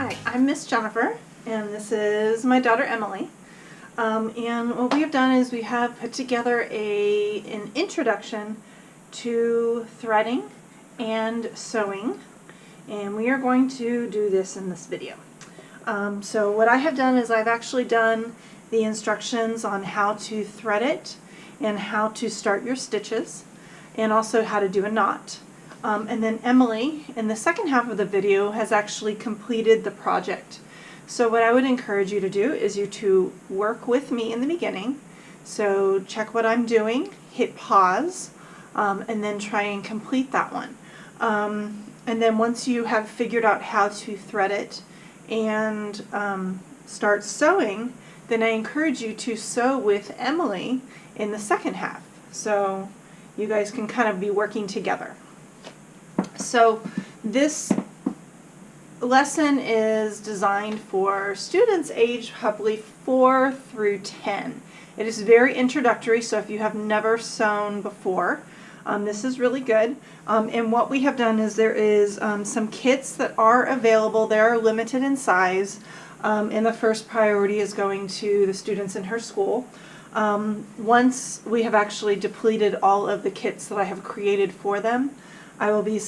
Hi, I'm Miss Jennifer, and this is my daughter Emily. And what we have done is we have put together an introduction to threading and sewing, and we are going to do this in this video. So what I have done is I've actually done the instructions on how to thread it and how to start your stitches, and also how to do a knot. And then Emily, in the second half of the video, has actually completed the project. So what I would encourage you to do is you to work with me in the beginning. So check what I'm doing, hit pause, and then try and complete that one. And then once you have figured out how to thread it and start sewing, then I encourage you to sew with Emily in the second half. So you guys can kind of be working together. So this lesson is designed for students aged probably 4 through 10. It is very introductory, so if you have never sewn before, this is really good. And what we have done is there is some kits that are available. They are limited in size, and the first priority is going to the students in her school. Once we have actually depleted all of the kits that I have created for them, I will be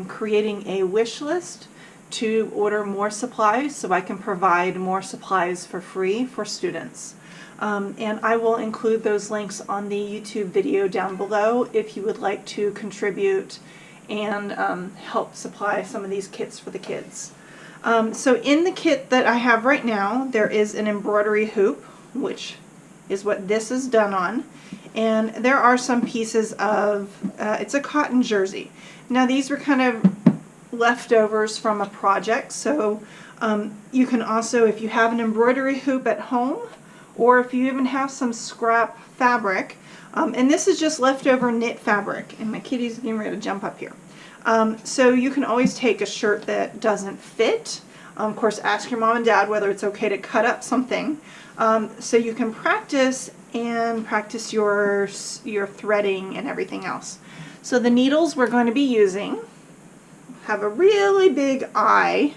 creating a wish list to order more supplies so I can provide more supplies for free for students. And I will include those links on the YouTube video down below if you would like to contribute and help supply some of these kits for the kids. So in the kit that I have right now, there is an embroidery hoop, which is what this is done on. And there are some pieces of, it's a cotton jersey. Now these were kind of leftovers from a project, so you can also, if you have an embroidery hoop at home, or if you even have some scrap fabric, and this is just leftover knit fabric, and my kitty's getting ready to jump up here. So you can always take a shirt that doesn't fit. Of course, ask your mom and dad whether it's okay to cut up something, so you can practice your threading and everything else. So the needles we're going to be using have a really big eye,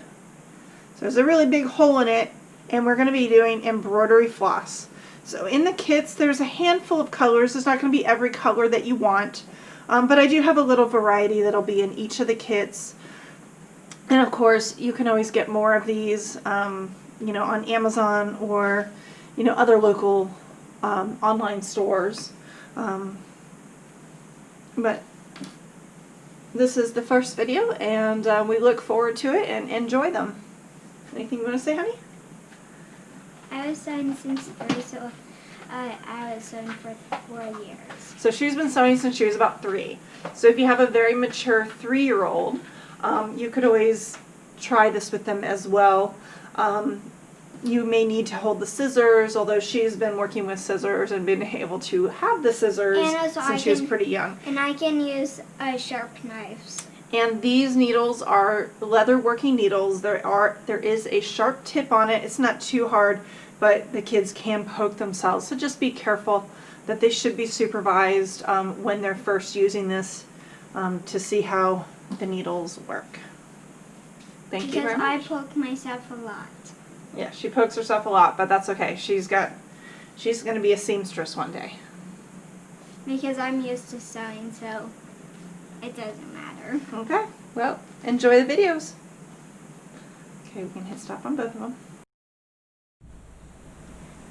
so there's a really big hole in it, and we're going to be doing embroidery floss. So in the kits there's a handful of colors. It's not going to be every color that you want, but I do have a little variety that'll be in each of the kits. And of course you can always get more of these you know, on Amazon or other local online stores. But this is the first video, and we look forward to it and enjoy them. Anything you want to say, honey? I was sewing since 3, so I was sewing for 4 years. So she's been sewing since she was about 3. So if you have a very mature 3-year-old, you could always try this with them as well. You may need to hold the scissors, although she's been working with scissors and been able to have the scissors since she was pretty young. And I can use sharp knives. And these needles are leather working needles. There is a sharp tip on it. It's not too hard, but the kids can poke themselves. So just be careful that they should be supervised when they're first using this to see how the needles work. Thank you very much. Because I poke myself a lot. Yeah, she pokes herself a lot, but that's okay. She's going to be a seamstress one day. Because I'm used to sewing, so it doesn't matter. Okay, well, enjoy the videos. Okay, we can hit stop on both of them.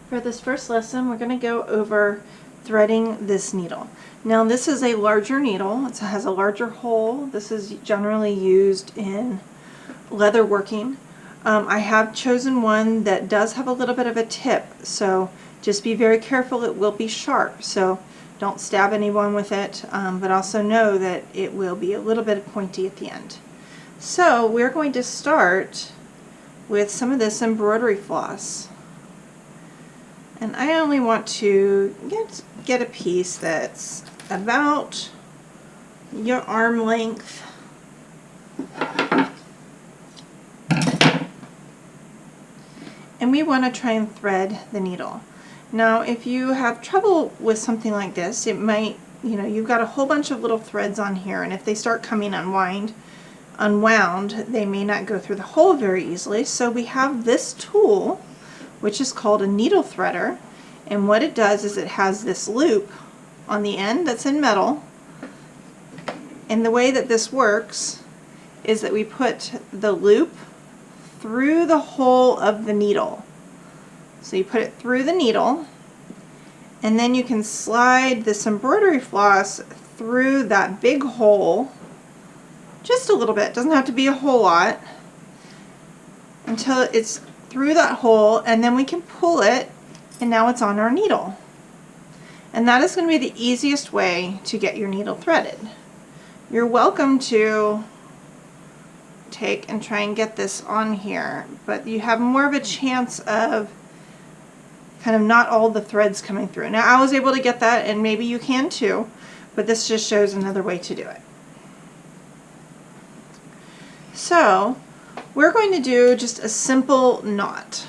For this first lesson, we're going to go over threading this needle. Now this is a larger needle. It has a larger hole. This is generally used in leather working. I have chosen one that does have a little bit of a tip, so just be very careful. It will be sharp, so don't stab anyone with it, but also know that it will be a little bit pointy at the end. So we're going to start with some of this embroidery floss, and I only want to get a piece that's about your arm length. And we want to try and thread the needle. Now if you have trouble with something like this, it might, you've got a whole bunch of little threads on here, and if they start coming unwind, unwound, they may not go through the hole very easily. So we have this tool, which is called a needle threader, and what it does is it has this loop on the end that's in metal, and the way that this works is that we put the loop through the hole of the needle. So you put it through the needle, and then you can slide this embroidery floss through that big hole just a little bit, doesn't have to be a whole lot, until it's through that hole, and then we can pull it, and now it's on our needle. And that is going to be the easiest way to get your needle threaded. You're welcome to take and try and get this on here, but you have more of a chance of kind of not all the threads coming through. Now I was able to get that, and maybe you can too, but this just shows another way to do it. So we're going to do just a simple knot.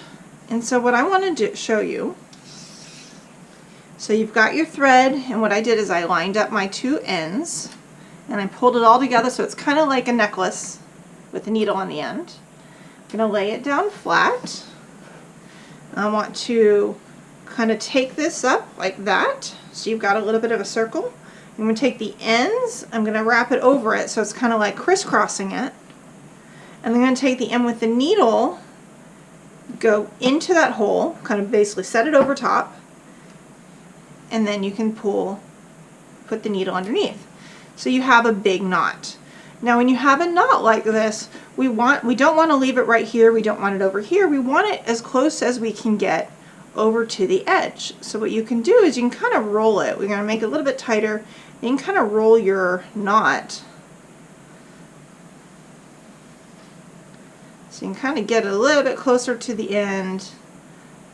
And so what I want to show you, so you've got your thread, and what I did is I lined up my two ends and I pulled it all together so it's kind of like a necklace with a needle on the end. I'm going to lay it down flat. I want to kind of take this up like that, so you've got a little bit of a circle. I'm going to take the ends, I'm going to wrap it over it so it's kind of like crisscrossing it. And I'm going to take the end with the needle, go into that hole, kind of basically set it over top, and then you can put the needle underneath. So you have a big knot. Now when you have a knot like this, we don't want to leave it right here, we don't want it over here, we want it as close as we can get over to the edge. So what you can do is you can kind of roll it. We're going to make it a little bit tighter. You can kind of roll your knot. So you can kind of get it a little bit closer to the end,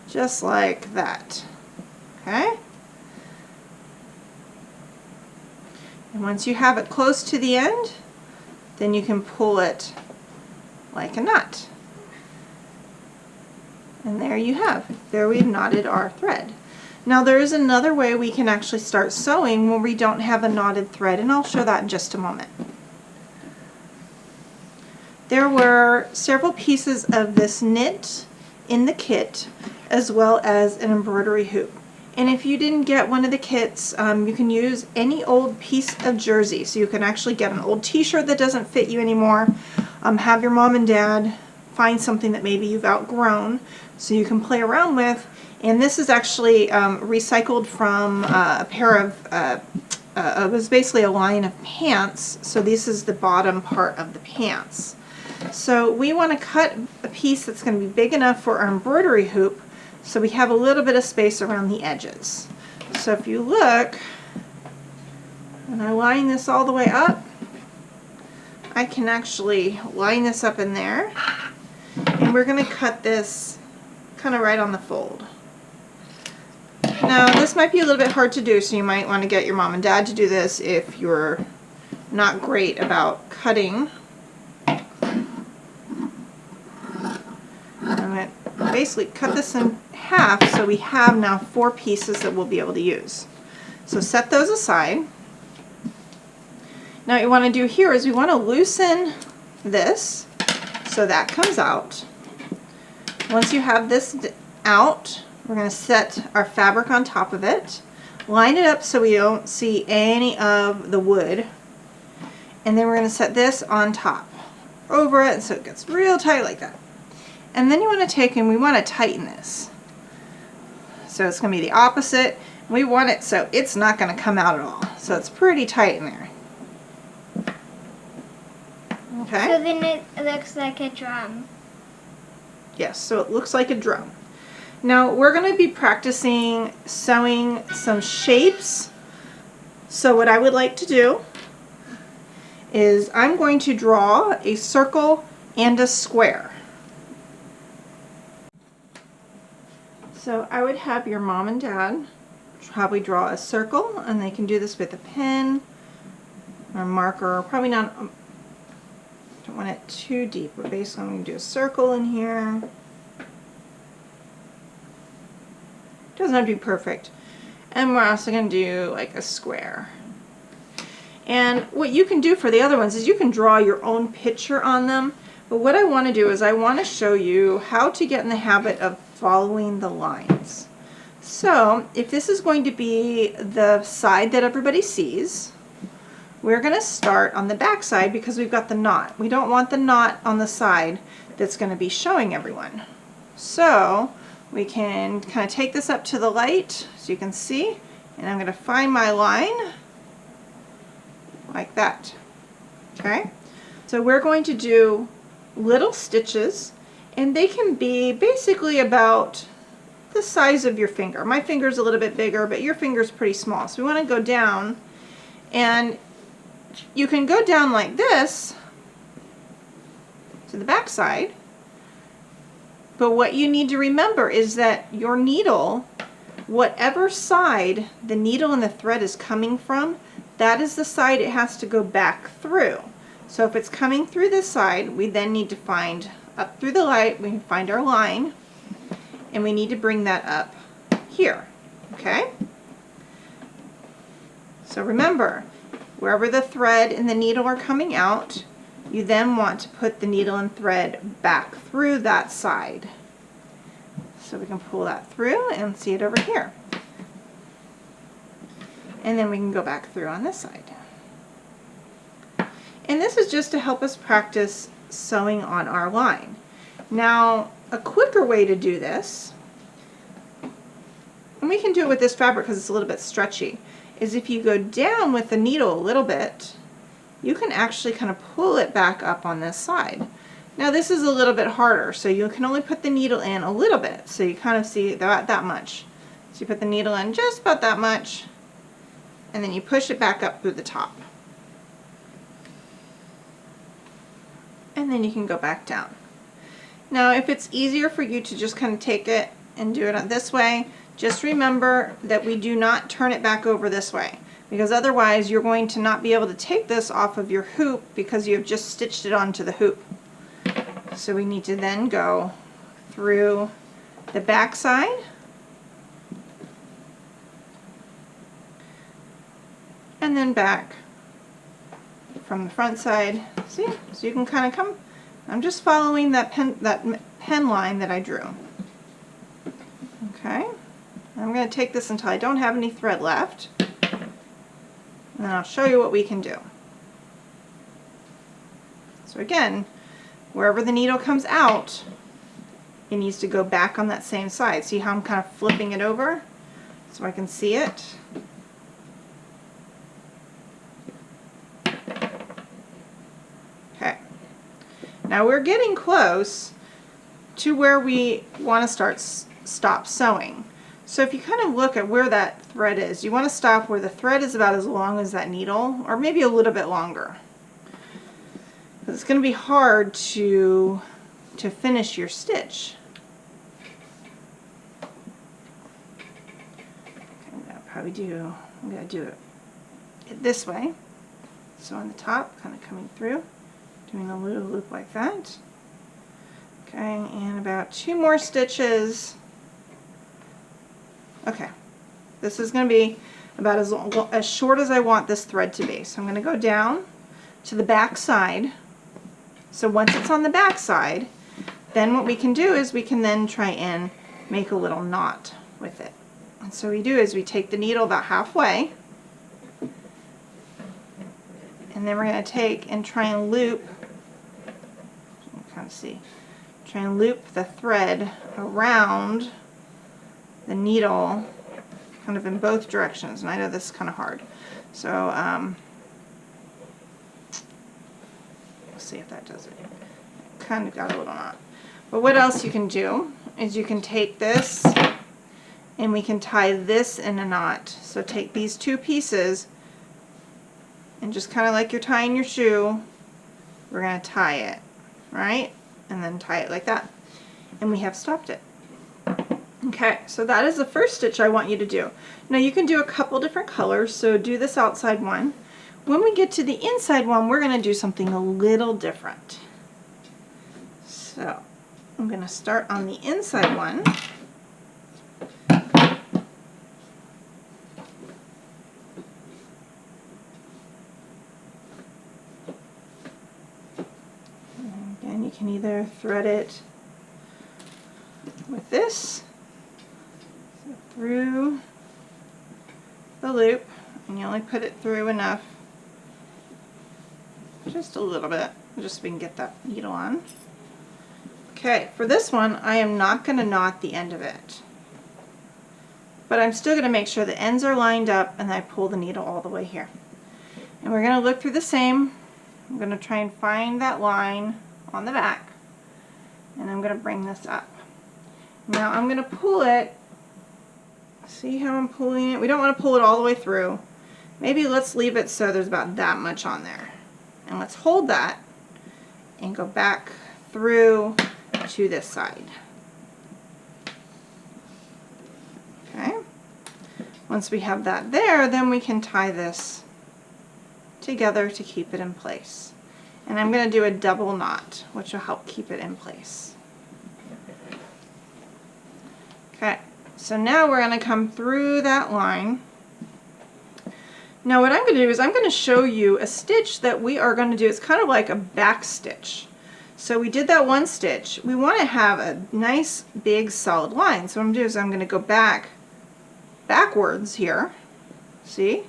just like that. Okay? And once you have it close to the end, then you can pull it like a knot. And there you have. There we've knotted our thread. Now there is another way we can actually start sewing when we don't have a knotted thread, and I'll show that in just a moment. There were several pieces of this knit in the kit, as well as an embroidery hoop. And if you didn't get one of the kits, you can use any old piece of jersey. So you can actually get an old t-shirt that doesn't fit you anymore, have your mom and dad find something that maybe you've outgrown so you can play around with. And this is actually recycled from a pair of, it was basically a line of pants. So this is the bottom part of the pants. So we want to cut a piece that's going to be big enough for our embroidery hoop, so we have a little bit of space around the edges. So if you look, and I line this all the way up, I can actually line this up in there, and we're going to cut this kind of right on the fold. Now this might be a little bit hard to do, so you might want to get your mom and dad to do this if you're not great about cutting. I'm going to basically cut this in half, so we have now 4 pieces that we'll be able to use. So set those aside. Now what you want to do here is we want to loosen this so that comes out. Once you have this out, we're going to set our fabric on top of it, line it up so we don't see any of the wood, and then we're going to set this on top over it so it gets real tight like that. And then you want to take and we want to tighten this. So it's going to be the opposite. We want it so it's not going to come out at all. So it's pretty tight in there. Okay? So then it looks like a drum. Yes, so it looks like a drum. Now we're going to be practicing sewing some shapes. So what I would like to do is I'm going to draw a circle and a square. So I would have your mom and dad probably draw a circle, and they can do this with a pen or a marker. Probably not, don't want it too deep, but basically I'm going to do a circle in here. Doesn't have to be perfect. And we're also going to do like a square. And what you can do for the other ones is you can draw your own picture on them. But what I want to do is I want to show you how to get in the habit of following the lines. So if this is going to be the side that everybody sees, we're going to start on the back side because we've got the knot. We don't want the knot on the side that's going to be showing everyone. So we can kind of take this up to the light so you can see, and I'm going to find my line like that. Okay, so we're going to do little stitches, and they can be basically about the size of your finger. My finger's a little bit bigger, but your finger's pretty small. So we want to go down, and you can go down like this to the back side, but what you need to remember is that your needle, whatever side the needle and the thread is coming from, that is the side it has to go back through. So if it's coming through this side, we then need to find, up through the light, we can find our line, and we need to bring that up here, okay? So remember, wherever the thread and the needle are coming out, you then want to put the needle and thread back through that side. So we can pull that through and see it over here. And then we can go back through on this side. And this is just to help us practice sewing on our line. Now, a quicker way to do this, and we can do it with this fabric because it's a little bit stretchy, is if you go down with the needle a little bit, you can actually kind of pull it back up on this side. Now this is a little bit harder, so you can only put the needle in a little bit, so you kind of see that much. So you put the needle in just about that much, and then you push it back up through the top. And then you can go back down. Now if it's easier for you to just kind of take it and do it this way, just remember that we do not turn it back over this way, because otherwise you're going to not be able to take this off of your hoop because you have just stitched it onto the hoop. So we need to then go through the back side, and then back from the front side. See? So you can kind of come, I'm just following that pen line that I drew. Okay, I'm going to take this until I don't have any thread left, and then I'll show you what we can do. So again, wherever the needle comes out, it needs to go back on that same side. See how I'm kind of flipping it over so I can see it? Okay. Now we're getting close to where we want to stop sewing. So if you kind of look at where that thread is, you want to stop where the thread is about as long as that needle, or maybe a little bit longer. It's going to be hard to finish your stitch. I'm going to do it this way. So on the top, kind of coming through, doing a little loop like that. Okay, and about 2 more stitches. Okay, this is going to be about as short as I want this thread to be. So I'm going to go down to the back side. So once it's on the back side, then what we can do is we can then try and make a little knot with it. And so we do is we take the needle about halfway, and then we're going to take and try and loop, you can kind of see, try and loop the thread around the needle kind of in both directions. And I know this is kind of hard. So let's see if that does it. Kind of got a little knot. But what else you can do is you can take this and we can tie this in a knot. So take these 2 pieces and just kind of like you're tying your shoe, we're going to tie it, right? And then tie it like that. And we have stopped it. Okay, so that is the first stitch I want you to do. Now you can do a couple different colors, so do this outside one. When we get to the inside one, we're going to do something a little different. So I'm going to start on the inside one. can either thread it with this, so through the loop, and you only put it through enough, just a little bit, just so we can get that needle on. Okay, for this one, I am not going to knot the end of it, but I'm still going to make sure the ends are lined up and I pull the needle all the way here. And we're going to look through the same. I'm going to try and find that line on the back, and I'm going to bring this up. Now I'm going to pull it. See how I'm pulling it? We don't want to pull it all the way through. Maybe let's leave it so there's about that much on there. And let's hold that and go back through to this side. Okay. Once we have that there, then we can tie this together to keep it in place. And I'm going to do a double knot, which will help keep it in place. Okay, so now we're going to come through that line. Now what I'm going to do is I'm going to show you a stitch that we are going to do. It's kind of like a back stitch. So we did that one stitch. We want to have a nice big solid line. So what I'm going to do is I'm going to go backwards here. See?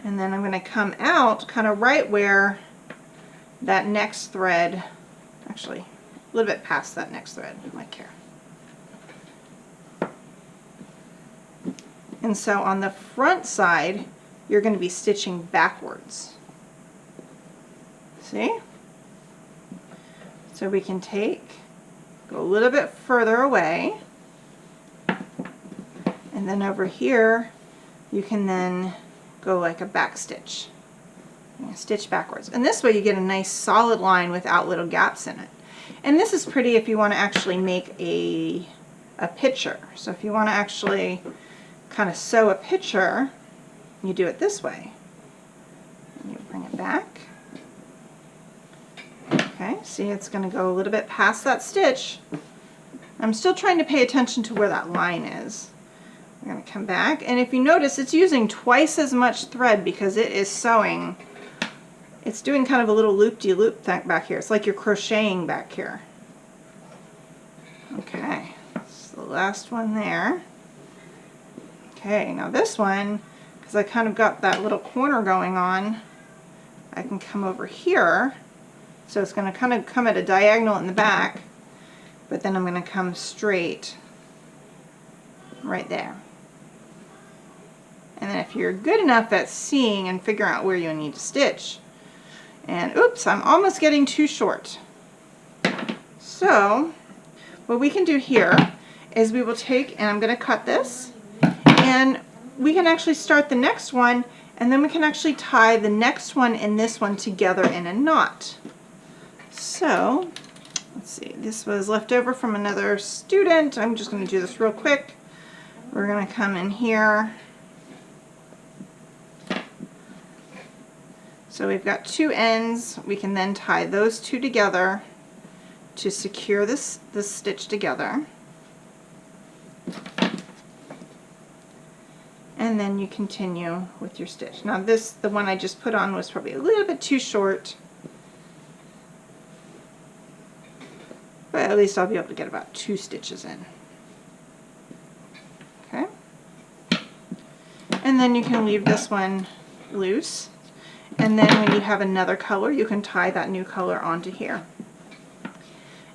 And then I'm going to come out kind of right where that next thread, actually a little bit past that next thread, like here. And so on the front side, you're going to be stitching backwards. See? So we can go a little bit further away, and then over here, you can then go like a back stitch. Stitch backwards. And this way you get a nice solid line without little gaps in it. And this is pretty if you want to actually make a picture. So if you want to actually kind of sew a picture, you do it this way. And you bring it back. Okay, see, it's going to go a little bit past that stitch. I'm still trying to pay attention to where that line is. We're going to come back, and if you notice, it's using twice as much thread because it is sewing. It's doing kind of a little loop-de-loop thing back here. It's like you're crocheting back here. Okay, that's the last one there. Okay, now this one, because I kind of got that little corner going on, I can come over here. So it's going to kind of come at a diagonal in the back, but then I'm going to come straight right there. And then if you're good enough at seeing and figuring out where you need to stitch, and oops, I'm almost getting too short. So what we can do here is we will take, and I'm going to cut this, and we can actually start the next one, and then we can actually tie the next one and this one together in a knot. So let's see, this was left over from another student. I'm just going to do this real quick. We're going to come in here. So we've got two ends. We can then tie those two together to secure this stitch together. And then you continue with your stitch. Now the one I just put on was probably a little bit too short, but at least I'll be able to get about 2 stitches in. Okay. And then you can leave this one loose. And then when you have another color, you can tie that new color onto here.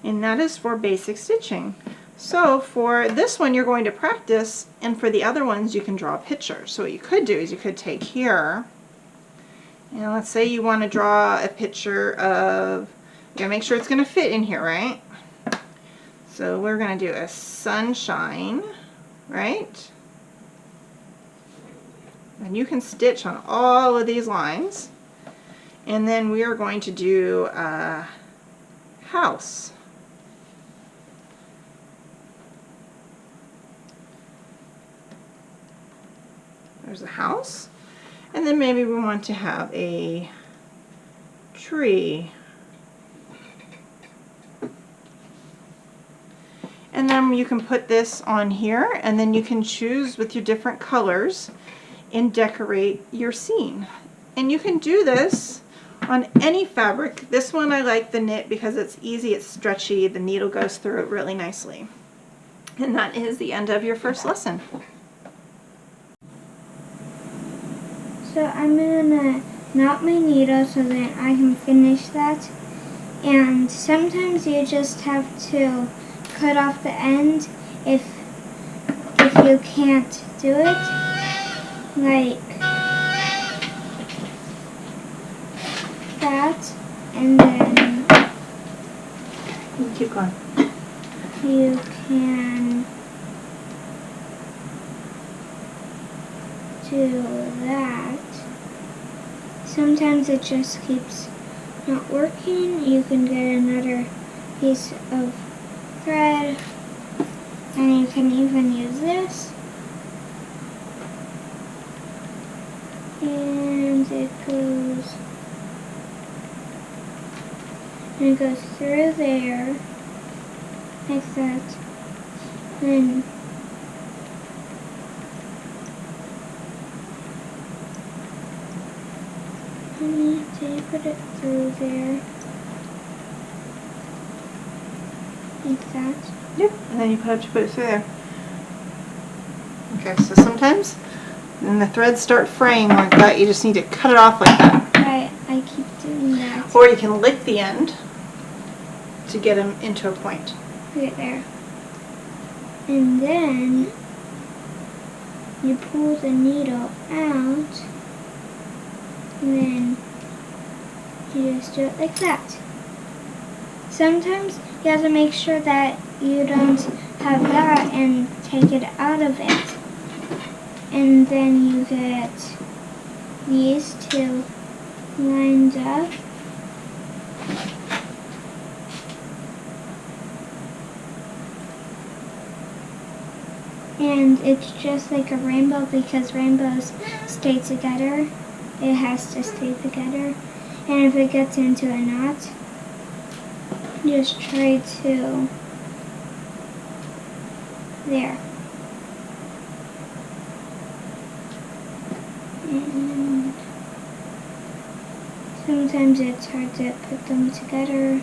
And that is for basic stitching. So for this one you're going to practice, and for the other ones you can draw a picture. So what you could do is you could take here, and let's say you want to draw a picture of, you gotta make sure it's going to fit in here, right? So we're going to do a sunshine, right? And you can stitch on all of these lines. And then we are going to do a house. There's a house. And then maybe we want to have a tree. And then you can put this on here, and then you can choose with your different colors and decorate your scene. And you can do this on any fabric. This one I like the knit because it's easy, it's stretchy, the needle goes through it really nicely. And that is the end of your first lesson. So I'm gonna knot my needle so that I can finish that. And sometimes you just have to cut off the end if you can't do it. Like that, and then Keep going. you can do that. Sometimes it just keeps not working. You can get another piece of thread, and you can even use this. And it goes through there, like that. Then you put it through there, like that. Yep, and then you put it through there. Okay, so sometimes when the threads start fraying like that, you just need to cut it off like that. Right, I keep doing that. Or you can lick the end to get them into a point. Right there. And then you pull the needle out, and then you just do it like that. Sometimes you have to make sure that you don't have that and take it out of it. And then you get these two lined up. And it's just like a rainbow because rainbows stay together. It has to stay together. And if it gets into a knot, just try to, there. And sometimes it's hard to put them together.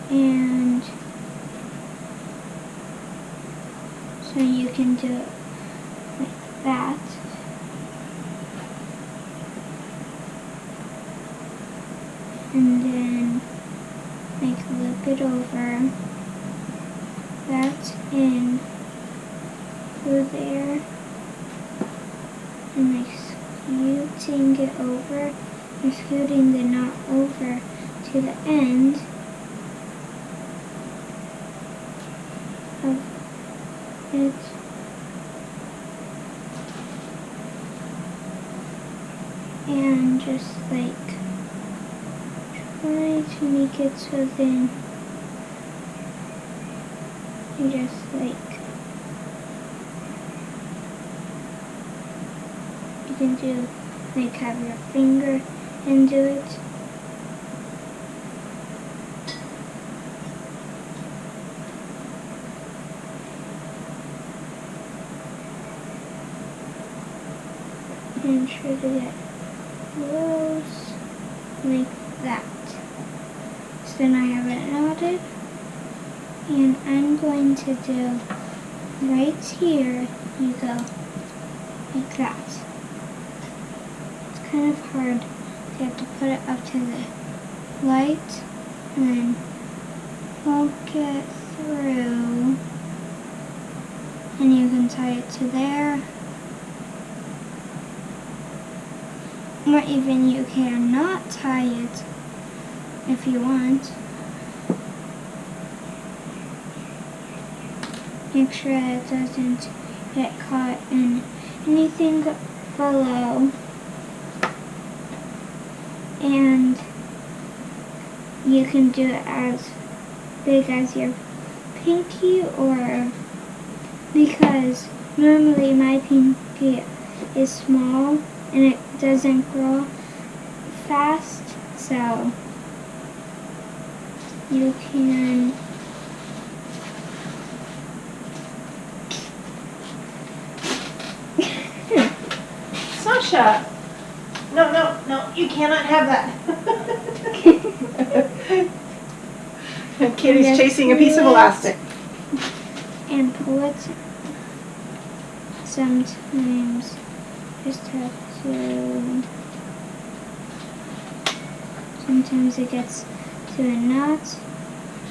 And so you can do it like that. And then loop it over that in through there, and scooting it over and scooting the knot over to the end of it. And just try to make it so then you just you can do have your finger and do it. And try to get close like that. So then I have it knotted, and I'm going to do right here, you go like that. It's kind of hard. You have to put it up to the light and then poke it through, and you can tie it to there. Or even you can not tie it if you want. Make sure it doesn't get caught in anything below. And you can do it as big as your pinky, or because normally my pinky is small and it doesn't grow fast, so you can Alicia! No, no, no, you cannot have that. And Kitty's chasing a piece of elastic. And pull it. Sometimes just have to. Sometimes it gets to a knot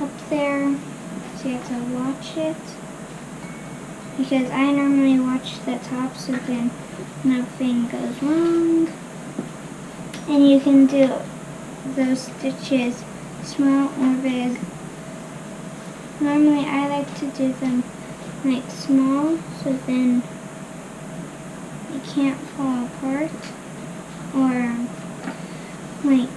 up there, so you have to watch it. Because I normally watch the top so then nothing goes wrong. And you can do those stitches small or big. Normally I like to do them like small so then it can't fall apart. Or like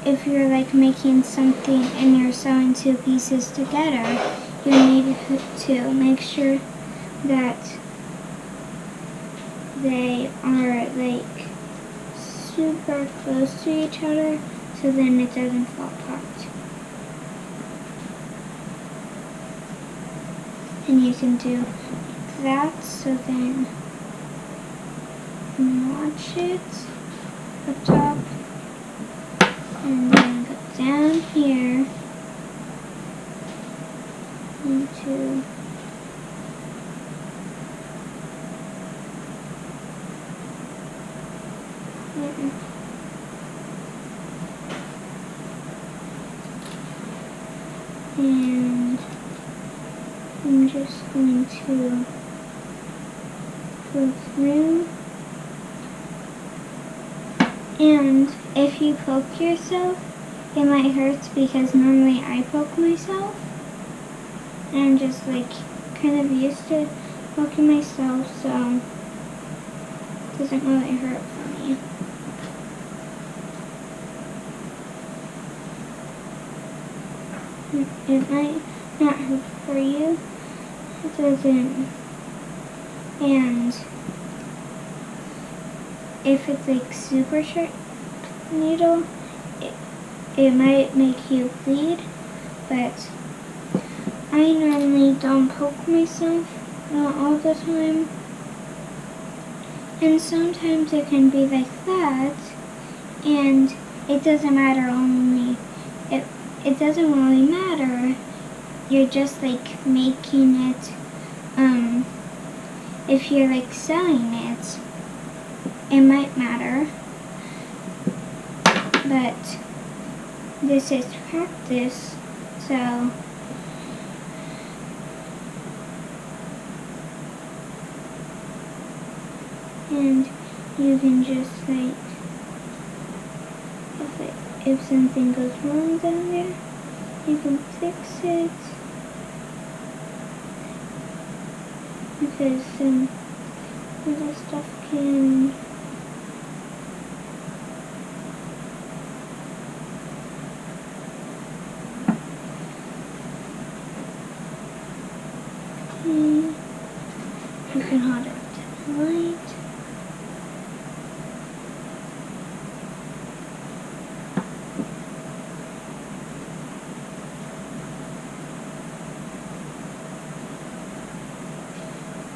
if you're like making something and you're sewing two pieces together, you need to make sure that they are like super close to each other so then it doesn't fall apart. And you can do like that so then watch it up top and then go down here into here. And I'm just going to go through. And if you poke yourself, it might hurt because normally I poke myself. And I'm just like kind of used to poking myself, so it doesn't really hurt for me. It might not hurt for you. It doesn't. And if it's like super sharp needle, it might make you bleed, but I normally don't poke myself all the time. And sometimes it can be like that, and it doesn't matter only, it doesn't really matter, you're just like making it, if you're like sewing it, it might matter, but this is practice, so and you can just like, if something goes wrong down there, you can fix it, because little stuff can you can hold it tight.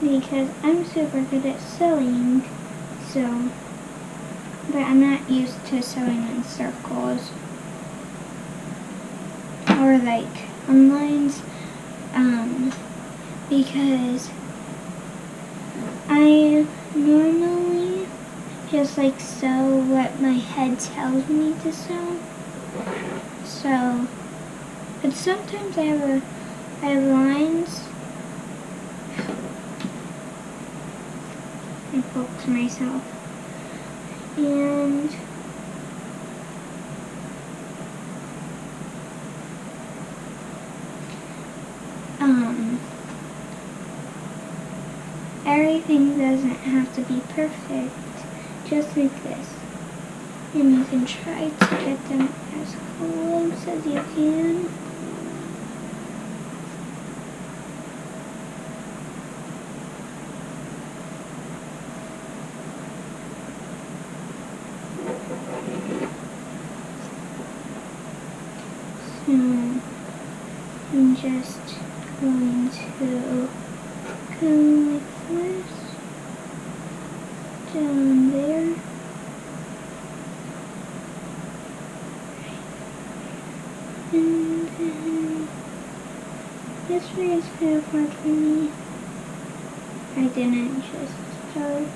Because I'm super good at sewing, so, but I'm not used to sewing in circles or like on lines, because I normally just like sew what my head tells me to sew. So, but sometimes I have lines. I poked myself, and everything doesn't have to be perfect, just like this. And you can try to get them as close as you can. So I'm just going to go like this down there. And then this way is kind of hard for me. I didn't just start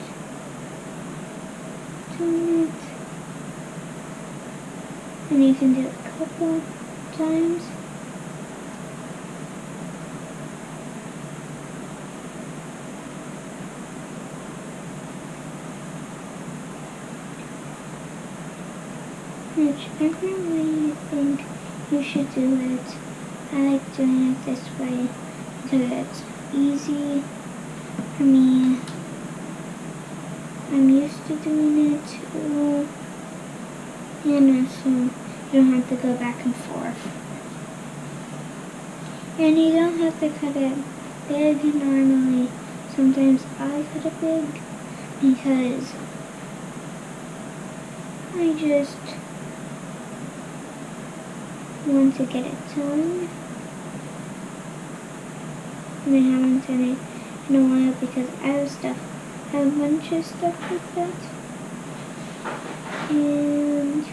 doing it. And you can do it a couple times. Whichever way you think you should do it. I like doing it this way because it's easy for me. I'm used to doing it too. And so you don't have to go back and forth. And you don't have to cut it big normally. Sometimes I cut it big because I just want to get it done. And I haven't done it in a while because I have a bunch of stuff like that. And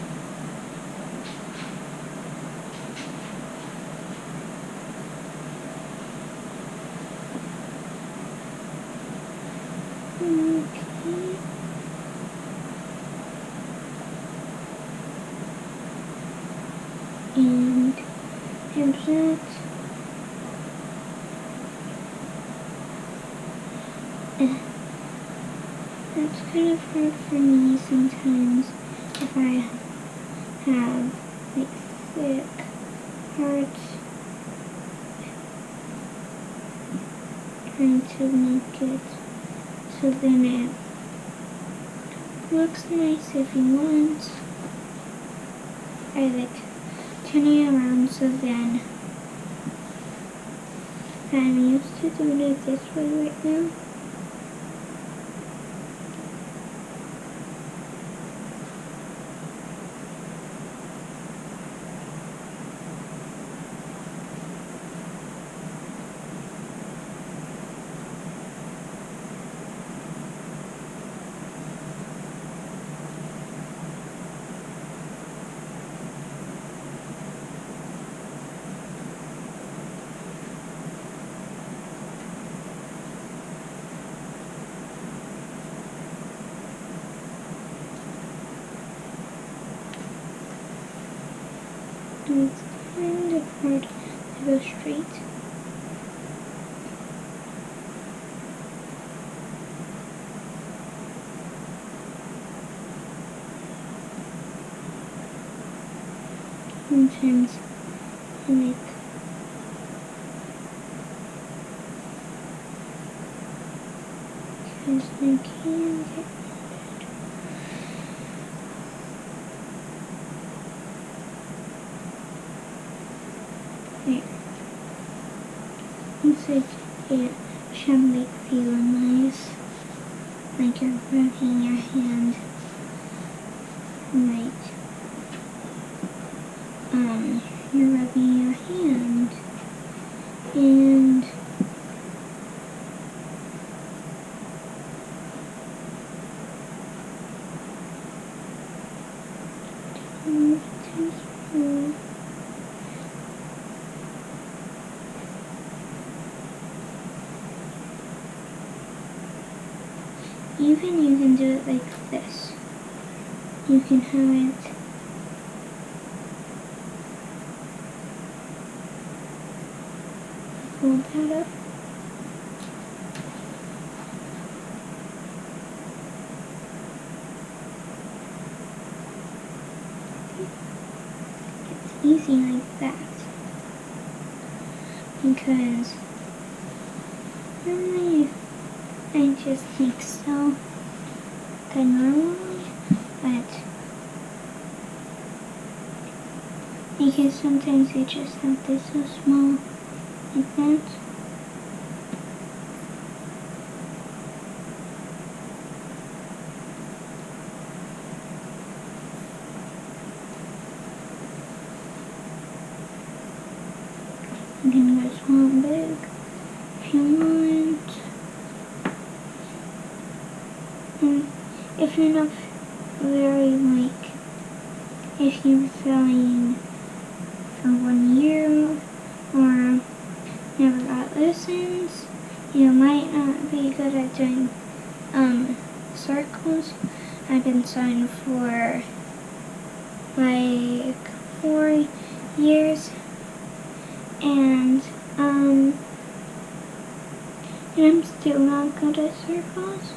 okay. And there's that. That's kind of hard for me sometimes if I have like thick parts. Trying to make it so then it looks nice if you want. I like turning it around so then I'm used to doing it this way right now. And it's kind of hard to go straight. Sometimes I make because I can get looks like it should like feel nice, like you're rubbing your hand, like you're rubbing your hand, and even you can do it like this. You can have it hold that up. It's easy like that because normally I just think so good normally, but because sometimes you just have this so small like that. You can go small and big if you want. if you're not very, like, if you're filling for 1 year or never got lessons, you might not be good at doing circles. I've been sewing for like 4 years, and I'm still not good at circles.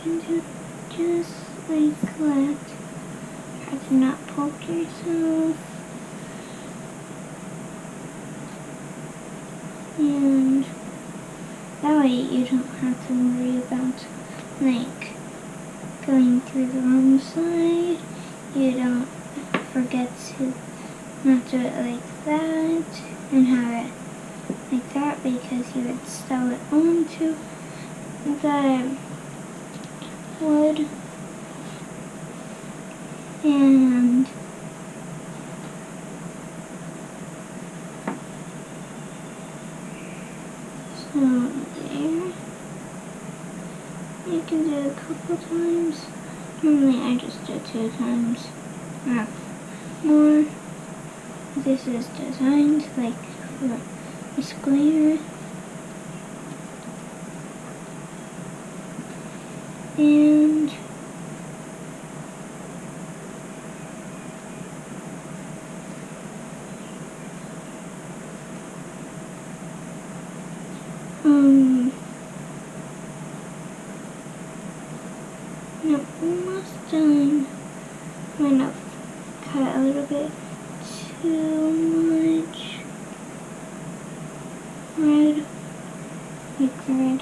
You can do just like that. Try to not poke yourself. And that way you don't have to worry about, like, going through the wrong side. You don't forget to not do it like that and have it like that, because you would sew it onto the wood. And so there. You can do it a couple times. Normally I just do 2 times or more. This is designed like for a square. And no, almost done. I'm gonna cut it a little bit too much red, like the red.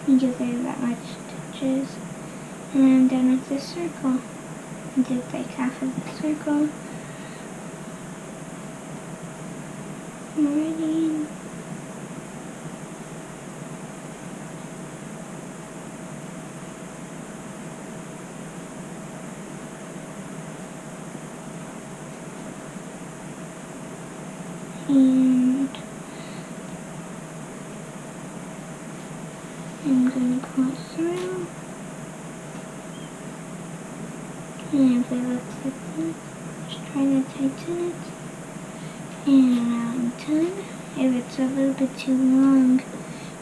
Because there's that much stitches. And I'm done with this circle. I did like half of the circle already. And I'm going to go through. And if it looks like that, just try to tighten it. And I'm done. If it's a little bit too long,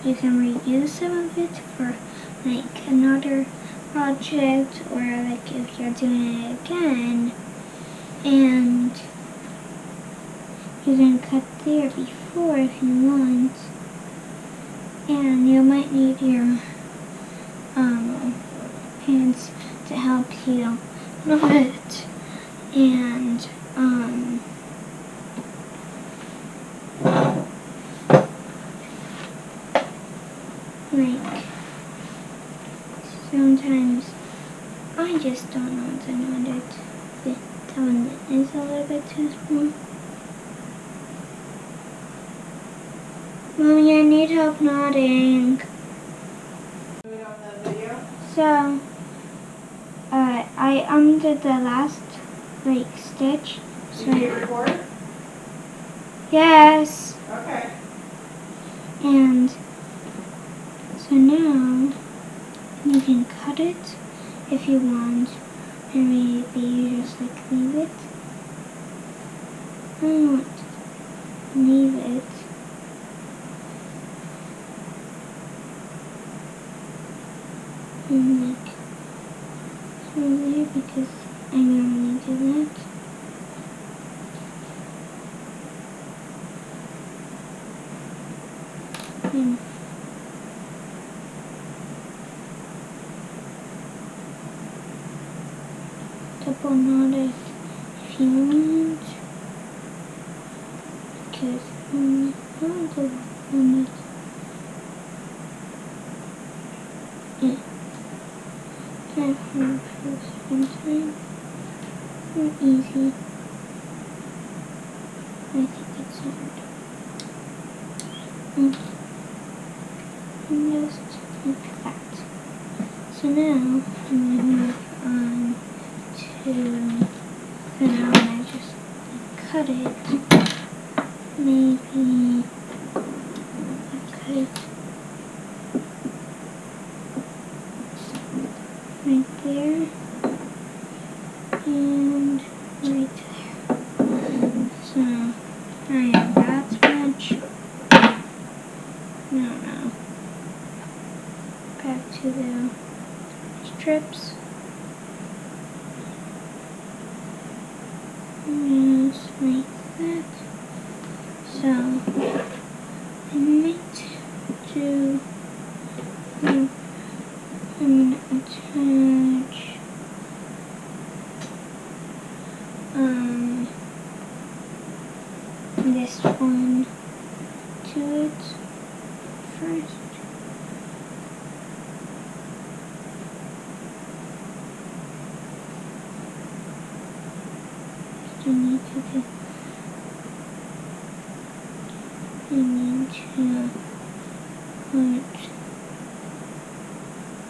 you can reuse some of it for like another project, or like if you're doing it again, and you can cut there before if you want. And you might need your hands to help you knot it. And like sometimes I just don't know how to knot it. That one is a little bit too small. Mommy, I need help knotting. So, I undid the last, like, stitch. So Did you record? Yes. Okay. And so now you can cut it if you want, and maybe you just like leave it. I don't want to leave it. And like slowly, because I normally do that. And double knot it if you want, because I'll double knot it. Yeah. Try hard first one time. Not easy. I think it's hard. and just like that. So now I'm going to move on to, so now I'm going to just cut it, maybe cut it right there and right there. So I have that much. No. Back to the strips. Just like that. So I might do, I'm going to attach this one to it first. I need to put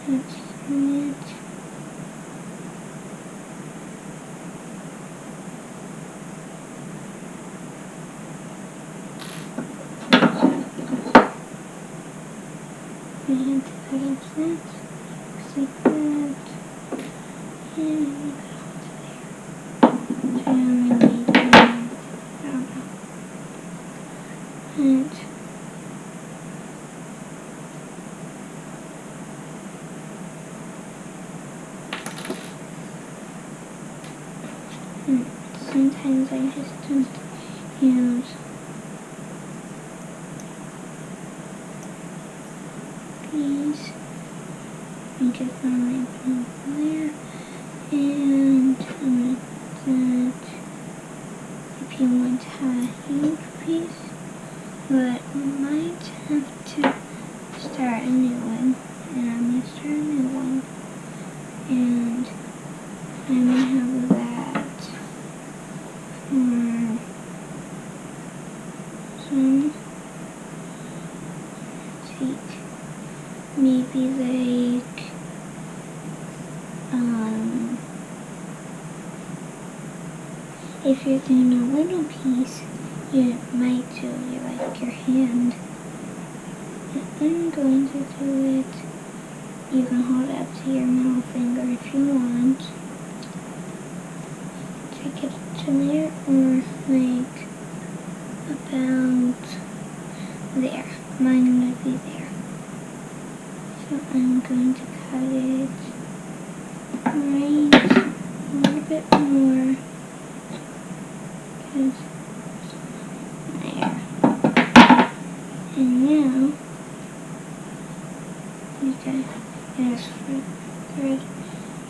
that's it. I have to cut off that, just like that, and cut off there. I don't know. And sometimes I just don't use these. I just want to put them there, and I'm going to put that if you want to have a huge piece, but we might have to start a new one, and I'm going to start a new one, and I'm going to have that for some take maybe like if you're doing a little piece, you might do like your hand. I'm going to do it. You can hold it up to your middle finger if you want. Take it to there, or like about there. Mine would be there. So I'm going to cut it right a little bit more. There. And now you can just thread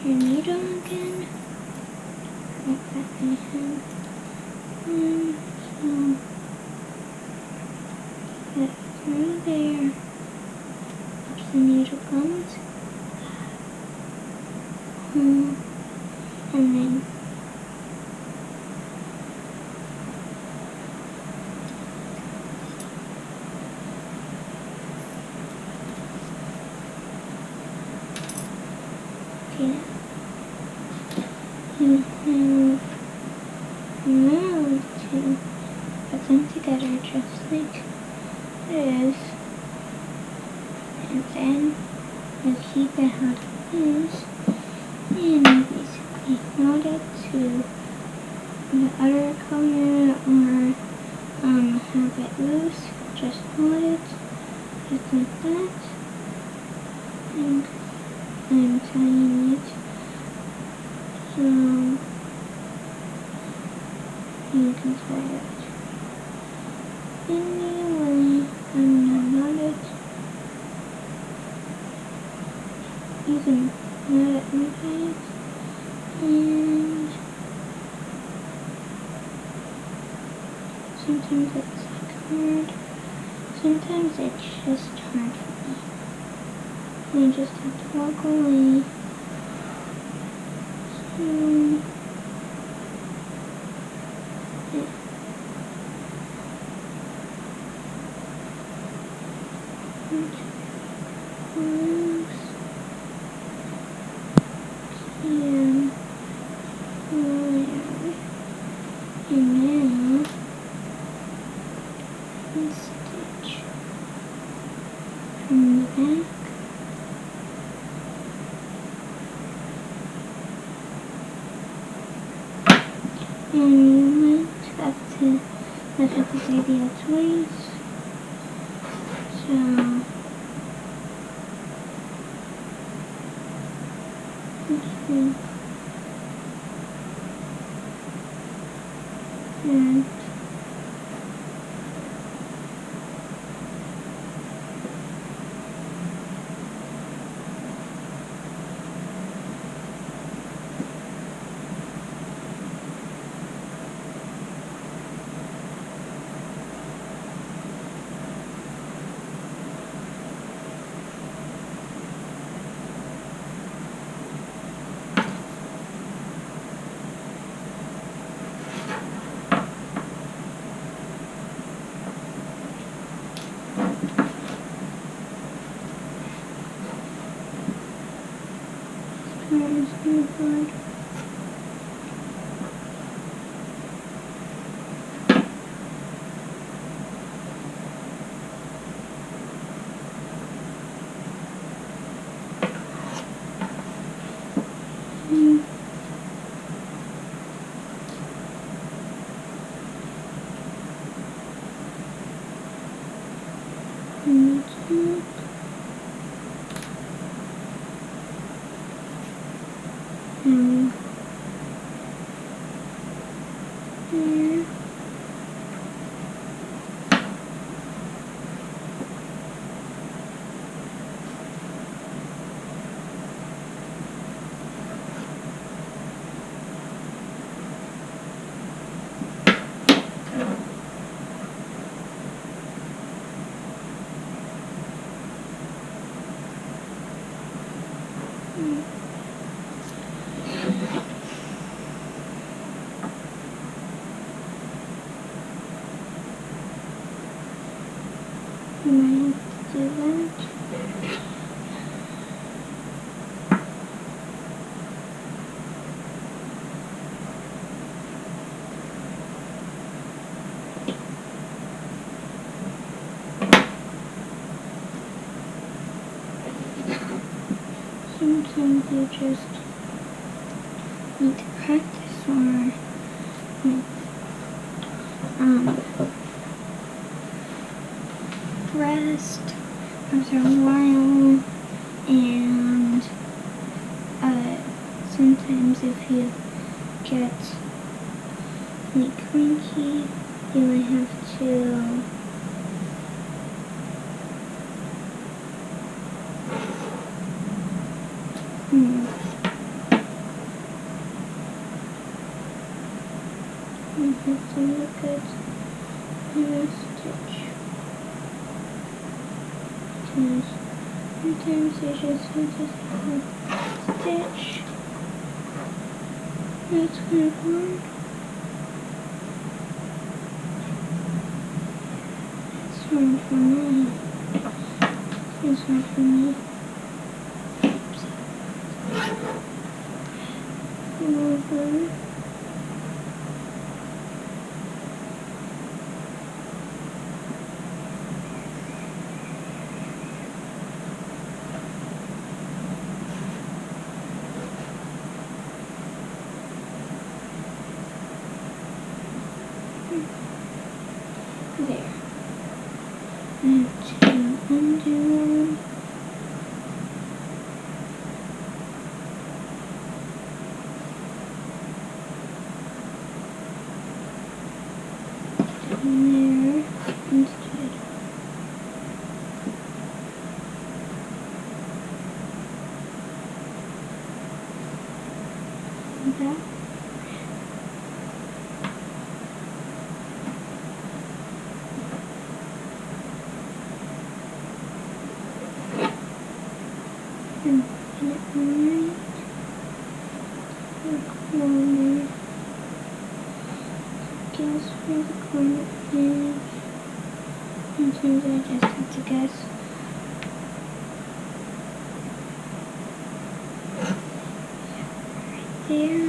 your needle again. Like that I have. So get through there. Up the needle comes. And then okay, you have now to put them together just like this, and then you keep it how it is, and you basically hold it to the other color, or have it loose, just hold it just like that, and I'm tying it so you can tie it any way. I'm gonna knot it. You can knot it and tie it, and sometimes it's like hard, sometimes it's just hard for me. You just have to walk away. So, And you might have to look at the video twice. So let's see. And you might have to do that. Sometimes you just need to practice or rest after a while, and sometimes if you get like cranky, you might have to you have to look at the stitch. Sometimes you just have to stitch. That's kind of hard. It's hard for me. It's hard for me. Over. There. And to undo. There instead. That. And put it right the corner. Guess where the corner is. Sometimes I just have to guess. Right there.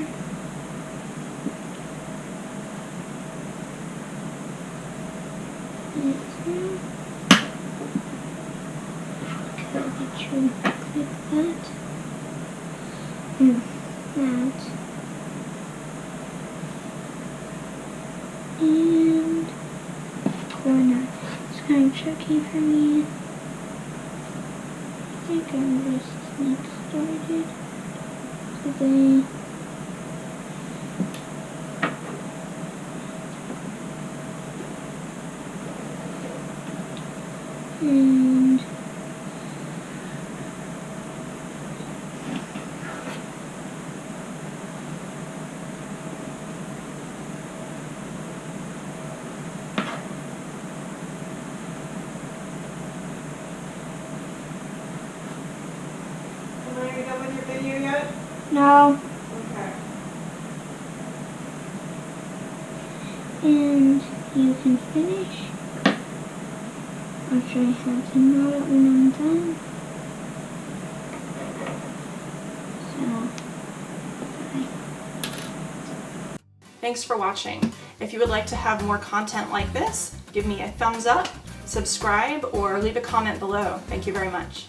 Like that. And that. going on. It's kind of tricky for me. I think I'm just getting started today. And Are you done with your video yet? no. Okay. And you can finish after I have to know it when I'm done. So, Thanks for watching. If you would like to have more content like this, give me a thumbs up, subscribe, or leave a comment below. Thank you very much.